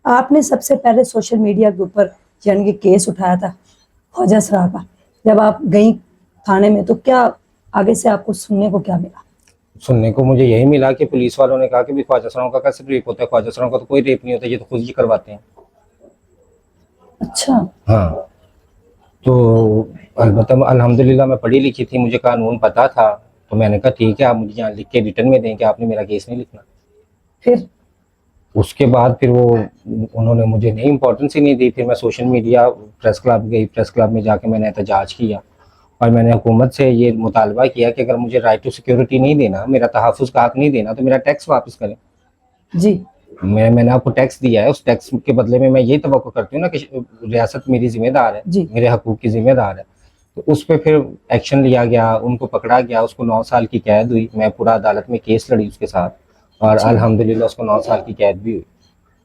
आपने सबसे पहले सोशल मीडिया के ऊपर यानी कि केस उठाया था ख्वाजा सरा का, जब आप गई थाने में तो क्या आगे से आपको सुनने को क्या मिला? सुनने को मुझे यही मिला कि पुलिस वालों ने कहा कि भी ख्वाजा सराओं का कैसे रेप होता है, ख्वाजा सराओं का तो कोई रेप नहीं होता, ये तो खुद ही करवाते हैं। अच्छा। हाँ, तो अलबत्ता अल्हम्दुलिल्लाह मैं पढ़ी लिखी थी, मुझे कानून पता था, तो मैंने कहा ठीक है आप मुझे यहाँ लिख के रिटर्न में दें कि आपने मेरा केस नहीं लिखना। फिर उसके बाद फिर वो उन्होंने मुझे नहीं इम्पोर्टेंस ही नहीं दी। फिर मैं सोशल मीडिया प्रेस क्लब गई, प्रेस क्लब में जाके मैंने एहतजाज किया और मैंने हुकूमत से ये मुतालबा किया कि अगर मुझे राइट टू सिक्योरिटी नहीं देना, मेरा तहफ़्फ़ुज़ का हक नहीं देना, तो मेरा टैक्स वापस करें। जी। मैंने आपको टैक्स दिया है, उस टैक्स के बदले में मैं यही तवक्को करती हूँ ना कि रियासत मेरी जिम्मेदार है, जी। मेरे हकूक़ की जिम्मेदार है। तो उस पे फिर एक्शन लिया गया, उनको पकड़ा गया, उसको 9 साल की कैद हुई। मैं पूरा अदालत में केस लड़ी उसके साथ और अच्छा। अल्हम्दुलिल्लाह उसको 9 साल की कैद भी हुई।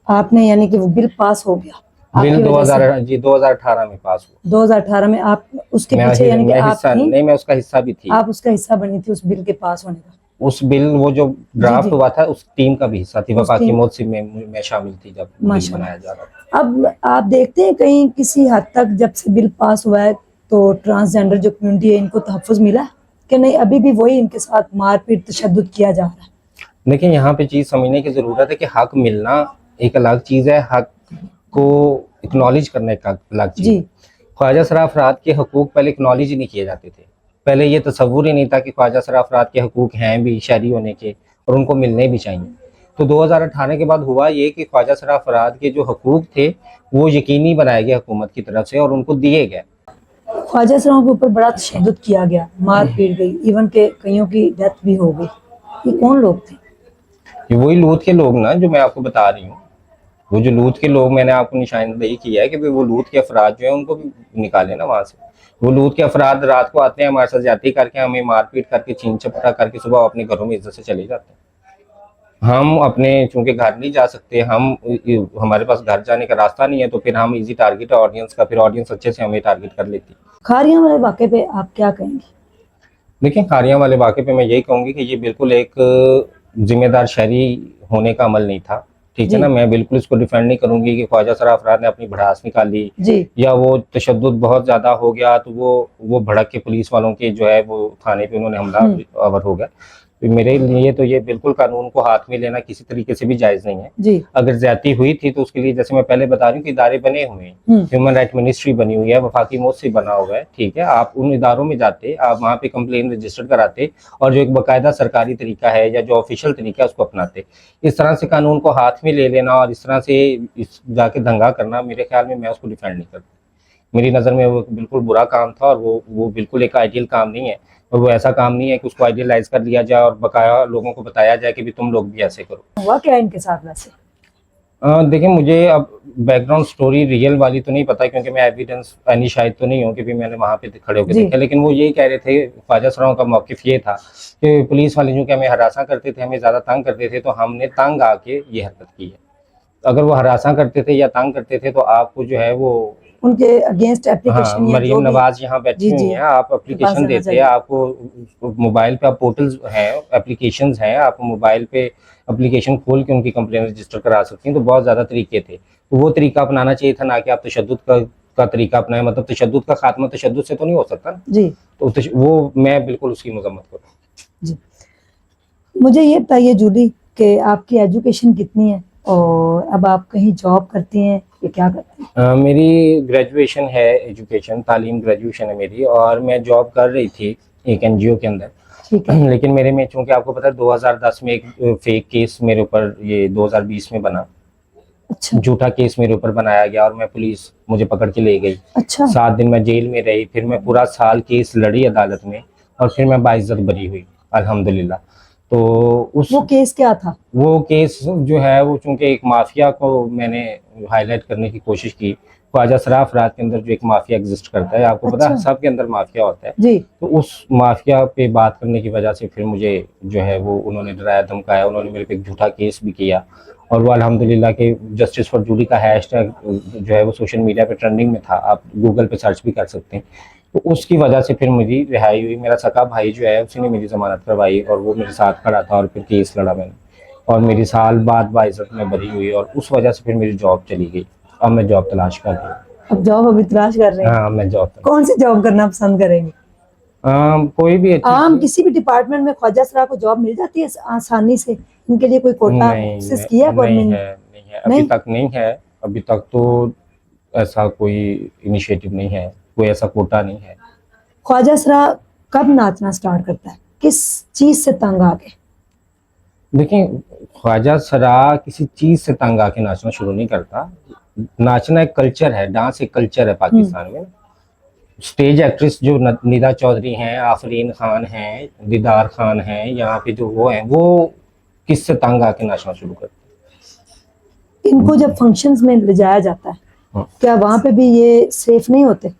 आपने यानी कि वो बिल पास हो गया बिल आपकी वजह से? 2018 में पास हुआ। 2018 में आप उसके पीछे यानी कि मैं आप हिस्सा थी? नहीं, मैं उसका हिस्सा भी थी। आप उसका हिस्सा बनी थी उस बिल के पास होने का? उस बिल वो जो जी ड्राफ्ट जी। हुआ था उस टीम का भी हिस्सा थी, उस वफाकी टीम मौत से मैं शामिल थी जब बिल माशाल्लाह। बनाया जा रहा था। अब आप देखते हैं कहीं किसी हद तक जब से बिल पास हुआ है तो ट्रांसजेंडर जो कम्युनिटी है इनको तहफ़्फ़ुज़ मिला है कि नहीं, अभी भी वही इनके साथ मारपीट तशद्दुद किया जा रहा है? लेकिन यहाँ पे चीज़ समझने की ज़रूरत है कि हक मिलना एक अलग चीज़ है, हक को एक्नॉलेज करने का अलग चीज़ है। ख्वाजा सरा अफराद के हकूक़ पहले एक्नॉलेज ही नहीं किए जाते थे। पहले ये तसव्वुर ही नहीं था कि ख्वाजा सरा अफराद के हकूक़ हैं भी शहरी होने के और उनको मिलने भी चाहिए। तो 2018 के बाद हुआ ये कि ख्वाजा सरा अफराद के जो हकूक़ थे वो यकीनी बनाए गए हुकूमत की तरफ से और उनको दिए गए। ख्वाजा सराओं के ऊपर बड़ा तशद्दुद किया गया, मार पीट गई, इवन के कईयों की डेथ भी हो गई। ये कौन लोग थे? ये वही लूत के लोग ना जो मैं आपको बता रही हूँ। वो जो लूत के लोग मैंने आपको निशानदेही किया है कि भाई वो लूत के अफराद जो है उनको भी निकाले ना वहाँ से। वो लूत के अफराद रात को आते हैं, हमारे साथ ज्यादती करके, हमें मारपीट करके, छीन झपटा करके सुबह अपने घरों में इज्जत से चले जाते हैं। हम अपने चूंकि घर नहीं जा सकते, हमारे पास घर जाने का रास्ता नहीं है, तो फिर हम इजी टारगेट है ऑडियंस का, फिर ऑडियंस अच्छे से हमें टारगेट कर लेती है। खारियां वाले वाक़े पे आप क्या कहेंगे? देखिए, खारियां वाले वाक़े पे मैं यही कहूँगी कि ये बिल्कुल एक जिम्मेदार शहरी होने का अमल नहीं था, ठीक है ना। मैं बिल्कुल इसको डिफेंड नहीं करूँगी कि ख्वाजा सरा अफराद ने अपनी भड़ास निकाली या वो तशद्दुद बहुत ज़्यादा हो गया तो वो भड़क के पुलिस वालों के जो है वो थाने पे उन्होंने हमला आवर हो गया। मेरे लिए तो ये बिल्कुल कानून को हाथ में लेना किसी तरीके से भी जायज़ नहीं है। जी। अगर ज़्यादती हुई थी तो उसके लिए जैसे मैं पहले बता रही हूँ कि इदारे बने हुए हैं, ह्यूमन राइट मिनिस्ट्री बनी हुई है, वफाकी मौत से बना हुआ है, ठीक है। आप उन इदारों में जाते, आप वहाँ पे कंप्लेन रजिस्टर कराते और जो एक बाकायदा सरकारी तरीका है या जो ऑफिशियल तरीका है उसको अपनाते। इस तरह से कानून को हाथ में ले लेना और इस तरह से जाके दंगा करना, मेरे ख्याल में मैं उसको डिफेंड नहीं करता। मेरी नज़र में वो बिल्कुल बुरा काम था और वो बिल्कुल एक आइडियल काम नहीं है और वो ऐसा काम नहीं है कि उसको आइडियलाइज कर लिया जाए और बकाया लोगों को बताया जाए कि भी तुम लोग भी ऐसे करो। हुआ क्या इनके साथ वैसे? देखिए, मुझे अब बैकग्राउंड स्टोरी रियल वाली तो नहीं पता क्योंकि मैं एविडेंस यानी शायद तो नहीं हूँ कि भी मैंने वहाँ पे खड़े होकर देखा, लेकिन वो यही कह रहे थे, ख्वाजा सराओं का मौक़िफ़ ये था कि पुलिस वाले जो कि हमें हरासा करते थे, हमें ज़्यादा तंग करते थे, तो हमने तंग आके ये हरकत की है। अगर वो हरासा करते थे या तंग करते थे तो आपको जो है वो उनके अगेंस्ट एप्लीकेशन मरीम नवाज यहाँ बैठी हुई हैं, आप एप्लीकेशन देते हैं, आपको मोबाइल पे आप पोर्टल्स हैं, एप्लीकेशंस हैं, आप मोबाइल पे एप्लीकेशन खोल के उनकी कंप्लेन रजिस्टर करा सकती हैं। तो बहुत ज़्यादा तरीके थे, तो वो तरीका अपनाना चाहिए था, ना कि आप तशद्दुद का तरीका अपनाएं। मतलब तशद्दुद का खात्मा तशद्दुद से तो नहीं हो सकता ना जी। तो वो मैं बिल्कुल उसकी मजम्मत करूँ जी। मुझे ये बताइए जूली कि आपकी एजुकेशन कितनी है और अब आप कहीं जॉब करती हैं या क्या करती हैं? मेरी ग्रेजुएशन है, एजुकेशन तालीम ग्रेजुएशन है मेरी, और मैं जॉब कर रही थी एक एनजीओ के अंदर, ठीक है। लेकिन मेरे में चूंकि आपको पता है 2010 में एक फेक केस मेरे ऊपर, ये 2020 में बना, अच्छा, झूठा केस मेरे ऊपर बनाया गया और मैं पुलिस मुझे पकड़ के ले गई। अच्छा। 7 दिन मैं जेल में रही, फिर मैं पूरा साल केस लड़ी अदालत में और फिर मैं बाइज्जत बरी हुई अल्हम्दुलिल्लाह। तो वो केस क्या था? वो केस जो है वो चूंकि एक माफिया को मैंने हाईलाइट करने की कोशिश की। ख्वाजा सरा अफराद के अंदर जो एक माफिया एग्जिस्ट करता है, आपको पता है सबके अंदर माफिया होता है जी। तो उस माफिया पे बात करने की वजह से फिर मुझे जो है वो उन्होंने डराया धमकाया, उन्होंने मेरे पे एक झूठा केस भी किया और वो अल्हम्दुलिल्लाह के जस्टिस फॉर जूली का हैशटैग जो है वो सोशल मीडिया पे ट्रेंडिंग में था, आप गूगल पे सर्च भी कर सकते हैं। तो उसकी वजह से फिर मेरी रिहाई हुई। मेरा सका भाई जो है उसी ने मेरी जमानत करवाई और वो मेरे साथ खड़ा था और फिर केस लड़ा मैंने। और मेरी साल बाद बाइज्जत में बरी हुई और उस वजह से फिर मेरी जॉब चली गई। अब मैं जॉब तलाश कर रही हूँ। अब जॉब अभी तलाश कर रहे हैं? हाँ, मैं जॉब कौन सी जॉब करना पसंद करेंगे? कोई भी अच्छी आम किसी भी डिपार्टमेंट में ख्वाजा सरा को जॉब मिल जाती है आसानी से? इनके लिए कोई कोटा नहीं एक्सेस किया नहीं गवर्नमेंट? है, नहीं है अभी नहीं? तक, नहीं है अभी तक तो ऐसा कोई इनिशिएटिव नहीं है, कोई ऐसा कोटा नहीं है। ख्वाजा सरा कब नाचना स्टार्ट करता है? किस चीज से तंग आके? देखिए, ख्वाजा सरा किसी चीज से तंग आके नाचना शुरू नहीं करता। नाचना एक कल्चर है, डांस एक कल्चर है पाकिस्तान में। स्टेज एक्ट्रेस जो निदा चौधरी हैं, आफरीन खान हैं, दीदार खान हैं, यहाँ पे जो वो हैं, वो किससे तंग आके नाचना शुरू करते इनको जब फंक्शंस में ले जाया जाता है, हैं। क्या वहां पे भी ये सेफ नहीं होते?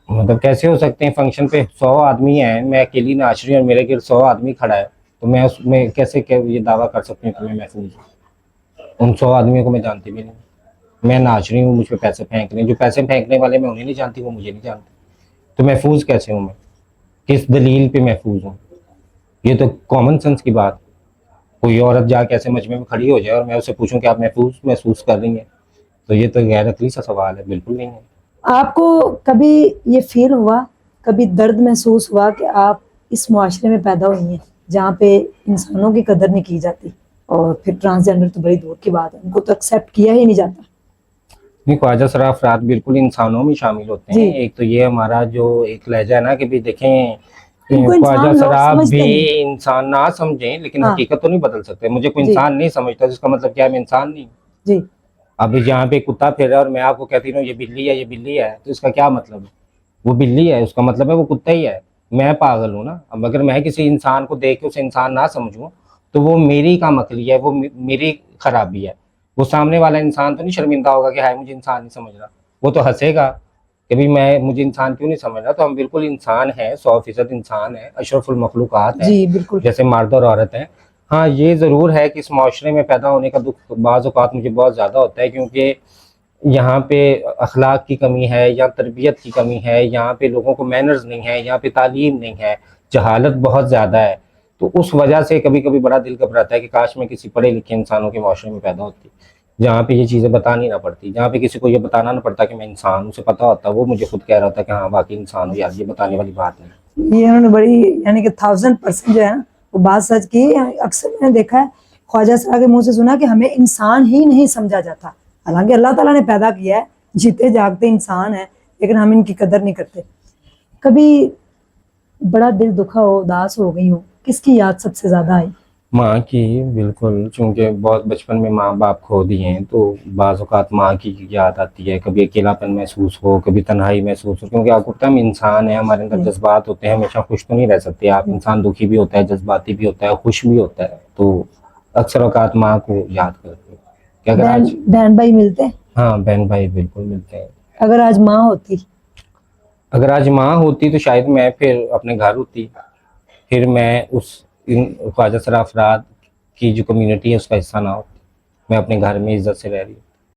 मतलब कैसे हो सकते हैं? फंक्शन पे 100 आदमी हैं, मैं अकेली नाच रही हूँ और मेरे गिर्द 100 आदमी खड़ा है, तो मैं उसमें कैसे ये दावा कर सकती हूँ कि मैं महफूज हूँ? उन 100 आदमियों को मैं जानती भी नहीं। मैं नाच रही हूँ, मुझ पे पैसे फेंक रहे हैं, जो पैसे फेंकने वाले मैं उन्हें नहीं जानती, वो मुझे नहीं जानते, तो महफूज कैसे हूँ मैं? किस दलील पे महफूज हूँ? ये तो कॉमन सेंस की बात। कोई औरत जाके ऐसे मजमे में खड़ी हो जाए और मैं उससे पूछूं कि आप महफूज महसूस कर रही हैं, तो ये तो गैर अकली सा सवाल है, बिल्कुल नहीं है। आपको कभी ये फील हुआ, कभी दर्द महसूस हुआ कि आप इस मुआशरे में पैदा हुई हैं जहाँ पे इंसानों की कदर नहीं की जाती? और फिर ट्रांसजेंडर तो बड़ी दूर की बात है, उनको तो एक्सेप्ट किया ही नहीं जाता। नहीं, ख्वाजा सरा अफराद बिल्कुल इंसानों में शामिल होते हैं। एक तो ये हमारा जो एक लहजा है ना कि भी देखें, इनको इंसान ख्वाजा लोग सरा समझते भी नहीं। इंसान ना समझें, लेकिन हाँ। हकीकत तो नहीं बदल सकते। मुझे कोई जी। इंसान नहीं समझता, जिसका मतलब क्या है मैं इंसान नहीं। जी। अभी जहाँ पे कुत्ता फिर रहा है और मैं आपको कहती हूँ ये बिल्ली है, ये बिल्ली है, तो इसका क्या मतलब है? वो बिल्ली है, उसका मतलब है वो कुत्ता ही है। मैं पागल हूँ ना? अब अगर मैं किसी इंसान को देख के उसे इंसान ना समझूं, तो वो मेरी कामकली है, वो मेरी खराबी है। वो सामने वाला इंसान तो नहीं शर्मिंदा होगा कि हाय मुझे इंसान नहीं समझ रहा, वो तो हंसेगा कि भाई मैं मुझे इंसान क्यों नहीं समझ रहा। तो हम बिल्कुल इंसान हैं, 100% इंसान है, अशरफुल मखलूकात है, जी बिल्कुल। जैसे मर्द और औरत हैं। हाँ, ये ज़रूर है कि इस माशरे में पैदा होने का दुख बाज़ औक़ात मुझे बहुत ज़्यादा होता है, क्योंकि यहाँ पे अखलाक की कमी है या तरबियत की कमी है, यहाँ पे लोगों को मैनर्स नहीं है, यहाँ पे तालीम नहीं है, जहालत बहुत ज़्यादा है। तो उस वजह से कभी कभी बड़ा दिल घबराता है कि काश मैं किसी पढ़े लिखे इंसानों के माशरे में पैदा होती, जहाँ पे ये चीज़ें बतानी ना पड़ती, जहाँ पे किसी को ये बताना ना पड़ता कि मैं इंसान हूँ। उसे पता होता, वो मुझे खुद कह रहा होता कि हाँ वाकई इंसान हूँ यार, ये बताने वाली बात नहीं। ये उन्होंने बड़ी, यानी कि 1000% जो है ना वो बात सच की है। अक्सर मैंने देखा है, ख्वाजा सरा के मुंह से सुना कि हमें इंसान ही नहीं समझा जाता। हालांकि अल्लाह ताला ने पैदा किया है, जीते जागते इंसान है, लेकिन हम इनकी कदर नहीं करते। कभी बड़ा दिल दुखा हो, उदास हो गई हो, किसकी याद सबसे ज्यादा आई? माँ की, बिल्कुल, चूँकि बहुत बचपन में माँ बाप खो दिए हैं, तो बाज़ औक़ात माँ की याद आती है। कभी अकेलापन महसूस हो, कभी तन्हाई महसूस हो, क्योंकि आपको पता है हम इंसान हैं, हमारे अंदर जज्बात होते हैं, हमेशा खुश तो नहीं रह सकते आप। इंसान दुखी भी होता है, जज्बाती भी होता है, खुश भी होता है। तो अक्सर औक़ात माँ को याद करते हैं कि अगर आज बहन भाई मिलते हैं? हाँ, बहन भाई बिल्कुल मिलते हैं। अगर आज माँ होती? अगर आज माँ होती तो शायद मैं फिर अपने घर होती, फिर मैं उस इन ख्वाजा सरा अफराद की जो कम्युनिटी है उसका हिस्सा ना हो। मैं अपने घर में इज्जत से रह रही हूँ।